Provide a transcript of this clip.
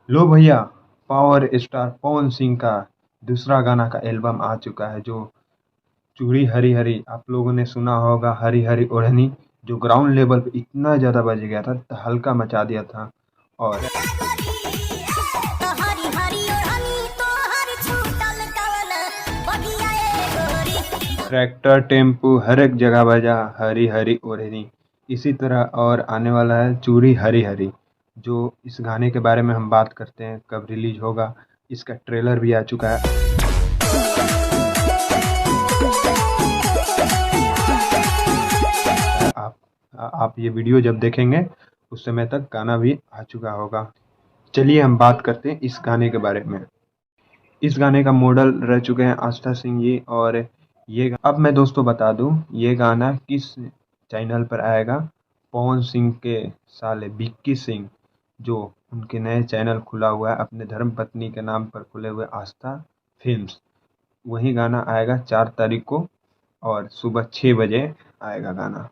लो भैया, power star Pawan Singh का दूसरा गाना का एल्बम आ चुका है जो चूड़ी हरी हरी आप लोगों ने सुना होगा। हरी हरी ओढ़नी जो ग्राउंड लेवल पे इतना ज्यादा बज गया था, हल्का मचा दिया था। और ट्रैक्टर टेम्पू हर एक जगह बजा हरी हरी ओढ़नी। इसी तरह और आने वाला है चूड़ी हरी हरी, जो इस गाने के बारे में हम बात करते हैं कब रिलीज होगा। इसका ट्रेलर भी आ चुका है। आप आप ये वीडियो जब देखेंगे उस समय तक गाना भी आ चुका होगा। चलिए हम बात करते हैं इस गाने के बारे में। इस गाने का मॉडल रह चुके हैं आस्था सिंह जी। और अब मैं दोस्तों बता दूं ये गाना किस चैनल पर आएगा। पवन सिंह के साले विक्की सिंह, जो उनके नए चैनल खुला हुआ है अपने धर्म पत्नी के नाम पर खुले हुए आस्था फिल्म्स, वही गाना आएगा 4 तारीख को और सुबह 6 बजे आएगा गाना।